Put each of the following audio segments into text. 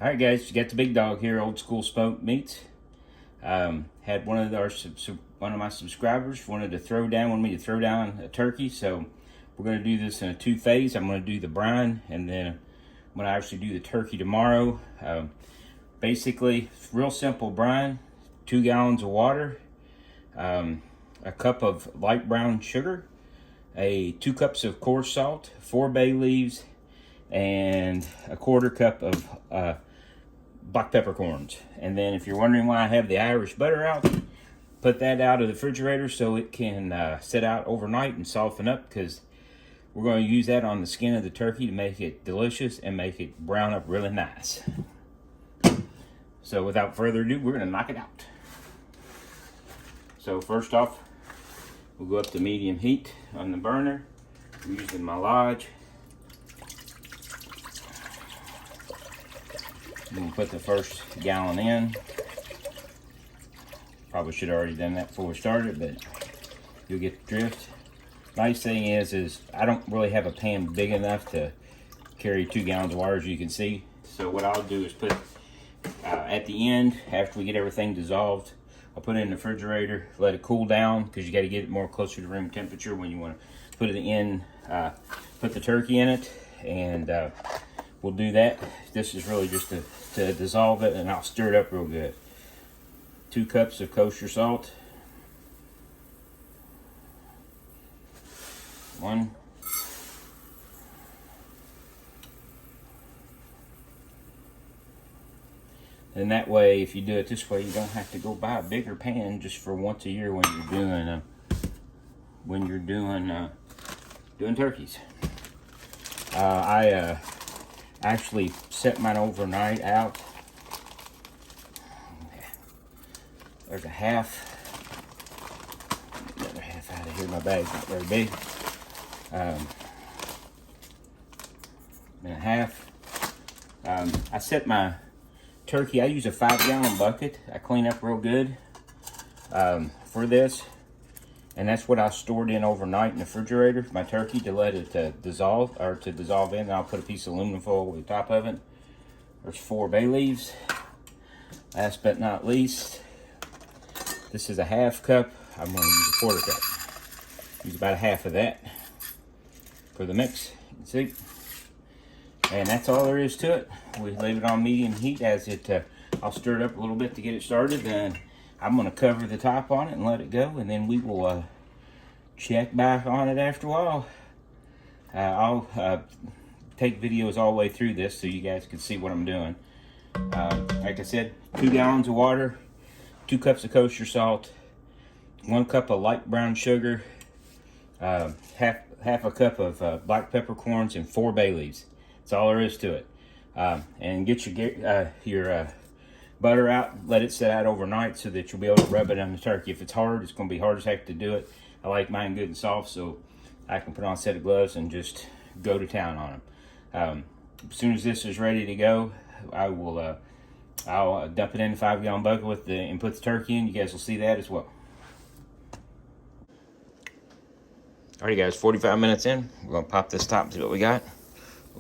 All right, guys, you got the big dog here, Old School Smoked Meats. Had one of my subscribers wanted me to throw down a turkey, so we're going to do this in a two-phase. I'm going to do the brine, and then I'm going to actually do the turkey tomorrow. Basically, real simple brine: 2 gallons of water, a cup of light brown sugar, 2 cups of coarse salt, 4 bay leaves, and a 1/4 cup of black peppercorns. And then if you're wondering why I have the Irish butter out, put that out of the refrigerator so it can sit out overnight and soften up, because we're going to use that on the skin of the turkey to make it delicious and make it brown up really nice. So without further ado, we're going to knock it out. So first off, we'll go up to medium heat on the burner. I'm using my Lodge. I'm going to put the first gallon in. Probably should have already done that before we started, but you'll get the drift. Nice thing is I don't really have a pan big enough to carry 2 gallons of water, as you can see. So what I'll do is put at the end, after we get everything dissolved, I'll put it in the refrigerator, let it cool down, because you got to get it more closer to room temperature when you want to put it in, put the turkey in it, and we'll do that. This is really just to dissolve it, and I'll stir it up real good. 2 cups of kosher salt. 1. And that way, if you do it this way, you don't have to go buy a bigger pan just for once a year when you're doing turkeys. I actually set mine overnight out. There's a half. Another half out of here. My bag's not very big. And a half. I set my turkey. I use a 5-gallon bucket. I clean up real good for this, and that's what I stored in overnight in the refrigerator, my turkey, to let it dissolve in. And I'll put a piece of aluminum foil over the top of it. There's 4 bay leaves. Last but not least, this is a half cup. I'm going to use a 1/4 cup. Use about a half of that for the mix. You can see. And that's all there is to it. We leave it on medium heat as it, I'll stir it up a little bit to get it started. Then I'm going to cover the top on it and let it go. And then we will check back on it after a while. I'll take videos all the way through this so you guys can see what I'm doing. Like I said, 2 gallons of water, 2 cups of kosher salt, 1 cup of light brown sugar, half a cup of black peppercorns, and 4 bay leaves. That's all there is to it. And get your butter out. Let it sit out overnight so that you'll be able to rub it on the turkey. If it's hard, it's going to be hard as heck to do it. I like mine good and soft, so I can put on a set of gloves and just go to town on them. As soon as this is ready to go, I'll dump it in the 5-gallon bucket and put the turkey in. You guys will see that as well. Alright, guys, 45 minutes in. We're going to pop this top and see what we got.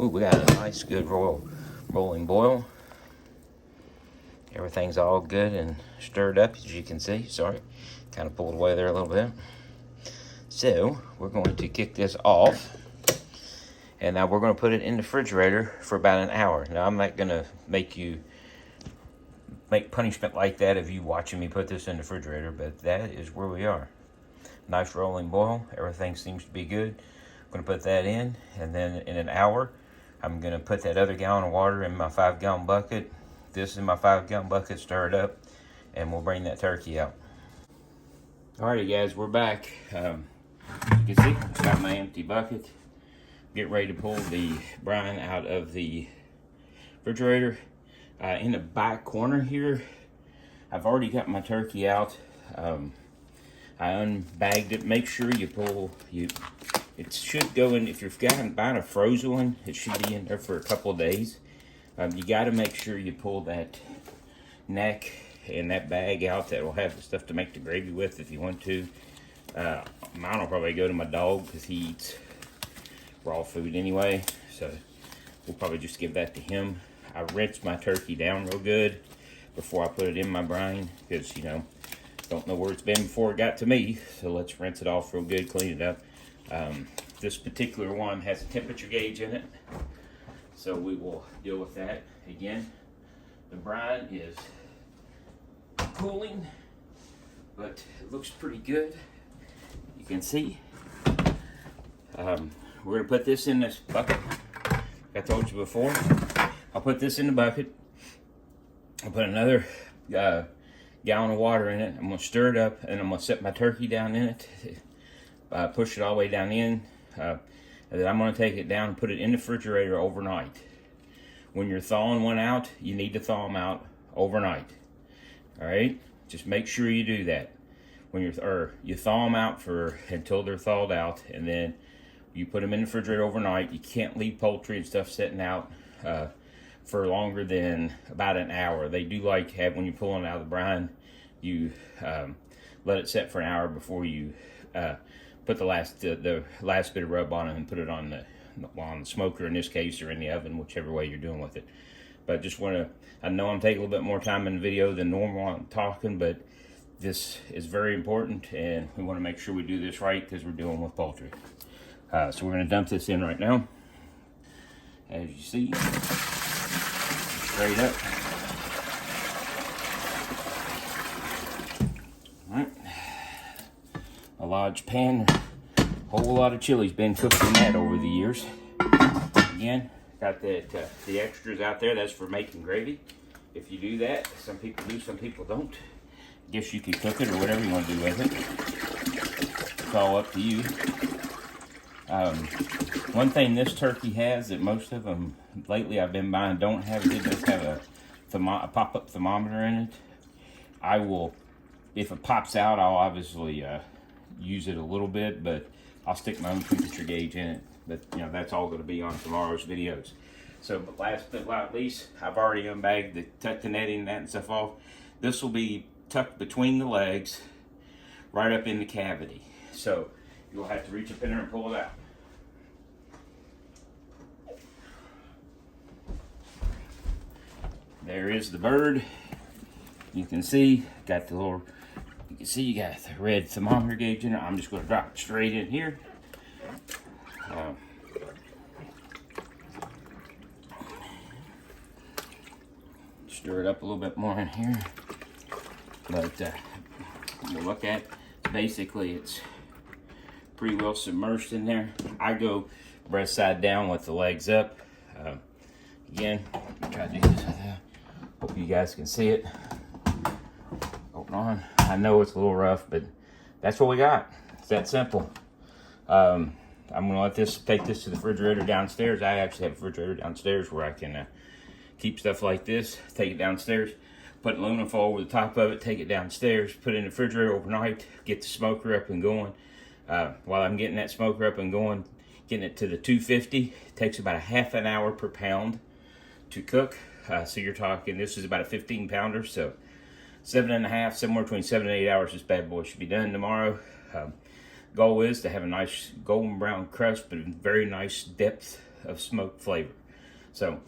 Ooh, we got a nice, good rolling boil. Everything's all good and stirred up, as you can see. Sorry, kind of pulled away there a little bit. So, we're going to kick this off. And now we're going to put it in the refrigerator for about an hour. Now, I'm not going to make punishment like that of you watching me put this in the refrigerator, but that is where we are. Nice rolling boil. Everything seems to be good. I'm going to put that in, and then in an hour, I'm going to put that other gallon of water in my 5-gallon bucket. This is my 5-gallon bucket, stir it up, and we'll bring that turkey out. Alrighty, guys, we're back. You can see, I've got my empty bucket. Get ready to pull the brine out of the refrigerator. In the back corner here, I've already got my turkey out. I unbagged it. Make sure you pull, it should go in, if you're buying a frozen one, it should be in there for a couple of days. You got to make sure you pull that neck and that bag out. That will have the stuff to make the gravy with if you want to. Mine will probably go to my dog because he eats raw food anyway, so we'll probably just give that to him. I rinse my turkey down real good before I put it in my brine, because, you know, don't know where it's been before it got to me. So let's rinse it off real good, clean it up. This particular one has a temperature gauge in it, so we will deal with that. Again, the brine is cooling, but it looks pretty good. You can see. We're gonna put this in this bucket. Like I told you before, I'll put this in the bucket. I'll put another gallon of water in it. I'm gonna stir it up, and I'm gonna set my turkey down in it. Push it all the way down in. And then I'm gonna take it down and put it in the refrigerator overnight. When you're thawing one out, you need to thaw them out overnight. All right, just make sure you do that. When you thaw them out until they're thawed out, and then you put them in the refrigerator overnight. You can't leave poultry and stuff sitting out for longer than about an hour. They do like when you're pulling it out of the brine, you let it set for an hour before you put the last bit of rub on it and put it on the smoker in this case, or in the oven, whichever way you're doing with it. But just I know I'm taking a little bit more time in the video than normal on talking, but this is very important, and we want to make sure we do this right because we're dealing with poultry. So we're going to dump this in right now. As you see, straight up. All right. A large pan, a whole lot of chili's been cooked in that over the years. Again, got the extras out there. That's for making gravy. If you do that, some people do, some people don't. I guess you can cook it or whatever you want to do with it. It's all up to you. One thing this turkey has that most of them lately I've been buying don't have, it does have a pop-up thermometer in it. I will, if it pops out, I'll obviously use it a little bit, but I'll stick my own temperature gauge in it. But, you know, that's all going to be on tomorrow's videos. So, but last but not least, I've already unbagged tucked the netting and that and stuff off. This will be tucked between the legs, right up in the cavity. So you'll have to reach up in there and pull it out. There is the bird. You can see, got the little, you can see you got the red thermometer gauge in it. I'm just going to drop it straight in here. Stir it up a little bit more in here. But you look at, basically it's pretty well submerged in there. I go breast side down with the legs up. Again, try to do this. Hope you guys can see it. Hold on. I know it's a little rough, but that's what we got. It's that simple. I'm gonna take this to the refrigerator downstairs. I actually have a refrigerator downstairs where I can keep stuff like this. Take it downstairs, put aluminum foil over the top of it, take it downstairs, put it in the refrigerator overnight, get the smoker up and going. While I'm getting that smoker up and going, getting it to the 250, it takes about a half an hour per pound to cook. So you're talking, this is about a 15 pounder, so 7.5, somewhere between 7 and 8 hours, this bad boy should be done tomorrow. Goal is to have a nice golden brown crust, but a very nice depth of smoke flavor. So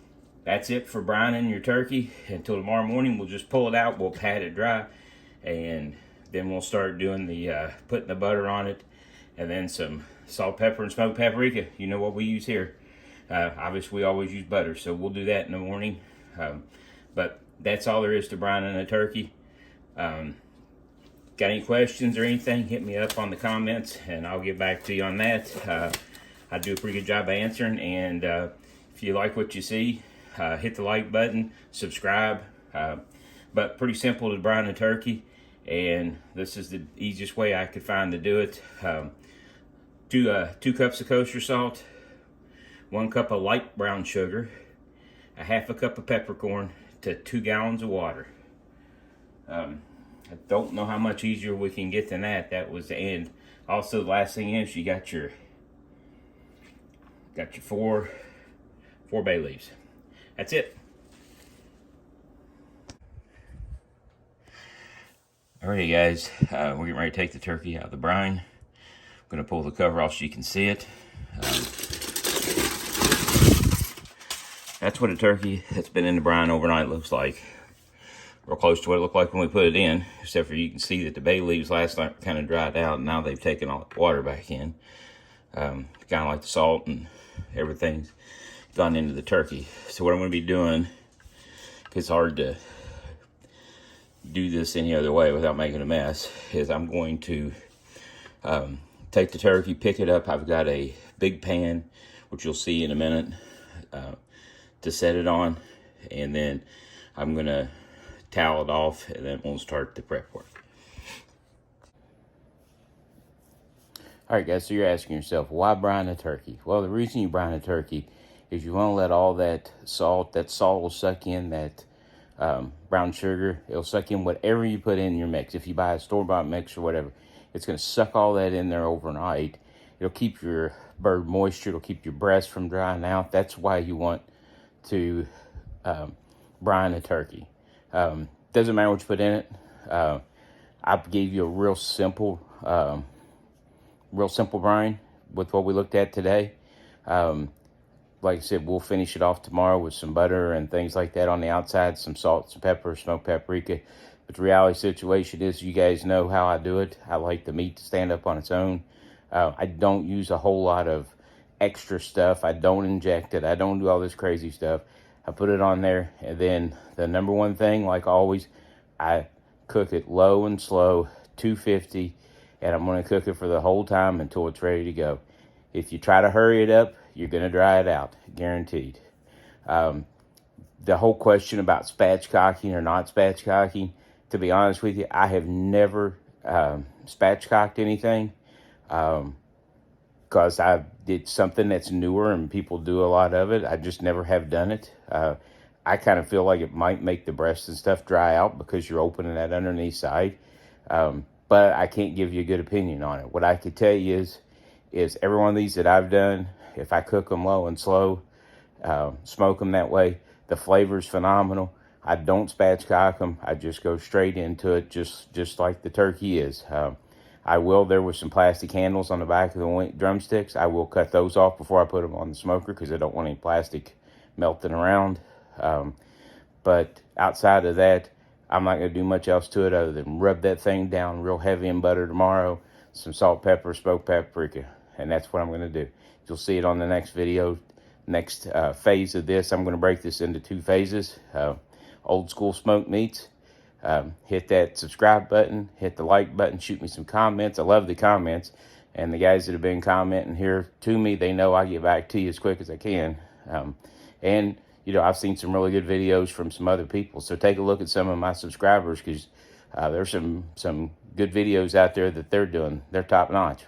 that's it for brining your turkey. Until tomorrow morning, we'll just pull it out, we'll pat it dry, and then we'll start doing the putting the butter on it, and then some salt, pepper, and smoked paprika. You know what we use here. Obviously, we always use butter, so we'll do that in the morning. But that's all there is to brining a turkey. Got any questions or anything, hit me up on the comments, and I'll get back to you on that. I do a pretty good job of answering, and if you like what you see, hit the like button, subscribe. But pretty simple to brine a turkey, and this is the easiest way I could find to do it. 2 cups of kosher salt, 1 cup of light brown sugar, a half a cup of peppercorn to 2 gallons of water. I don't know how much easier we can get than that. That was the end. Also, the last thing is you got your 4 bay leaves. That's it. Alrighty, guys, we're getting ready to take the turkey out of the brine. I'm gonna pull the cover off so you can see it. That's what a turkey that's been in the brine overnight looks like. Real close to what it looked like when we put it in, except for you can see that the bay leaves last night kind of dried out, and now they've taken all the water back in. Kind of like the salt and everything's gone into the turkey. So what I'm going to be doing, it's hard to do this any other way without making a mess, is I'm going to take the turkey, pick it up. I've got a big pan, which you'll see in a minute, to set it on, and then I'm going to towel it off, and then we'll start the prep work. All right, guys, so you're asking yourself, why brine a turkey? Well, the reason you brine a turkey is you want to let all that salt will suck in that brown sugar. It'll suck in whatever you put in your mix. If you buy a store-bought mix or whatever, it's going to suck all that in there overnight. It'll keep your bird moisture. It'll keep your breast from drying out. That's why you want to brine a turkey. Doesn't matter what you put in it. I gave you a real simple brine with what we looked at today. Like I said, we'll finish it off tomorrow with some butter and things like that on the outside, some salt, some pepper, smoked paprika. But the reality situation is, you guys know how I do it. I like the meat to stand up on its own. I don't use a whole lot of extra stuff. I don't inject it. I don't do all this crazy stuff. I put it on there, and then the number one thing, like always, I cook it low and slow, 250, and I'm going to cook it for the whole time until it's ready to go. If you try to hurry it up, you're going to dry it out, guaranteed. The whole question about spatchcocking or not spatchcocking, to be honest with you, I have never spatchcocked anything, because I did something that's newer and people do a lot of it. I just never have done it. I kind of feel like it might make the breast and stuff dry out because you're opening that underneath side. But I can't give you a good opinion on it. What I could tell you is every one of these that I've done, if I cook them low and slow, smoke them that way, the flavor's phenomenal. I don't spatchcock them. I just go straight into it, just like the turkey is. There was some plastic handles on the back of the drumsticks. I will cut those off before I put them on the smoker because I don't want any plastic melting around. But outside of that, I'm not going to do much else to it other than rub that thing down real heavy in butter tomorrow, some salt, pepper, smoked paprika, and that's what I'm going to do. You'll see it on the next video. Next phase of this, I'm going to break this into 2 phases. Old school smoked meats. Hit that subscribe button, hit the like button, shoot me some comments. I love the comments, and the guys that have been commenting here to me, they know I get back to you as quick as I can. And you know, I've seen some really good videos from some other people, so take a look at some of my subscribers, because there's some good videos out there that they're doing. They're top notch.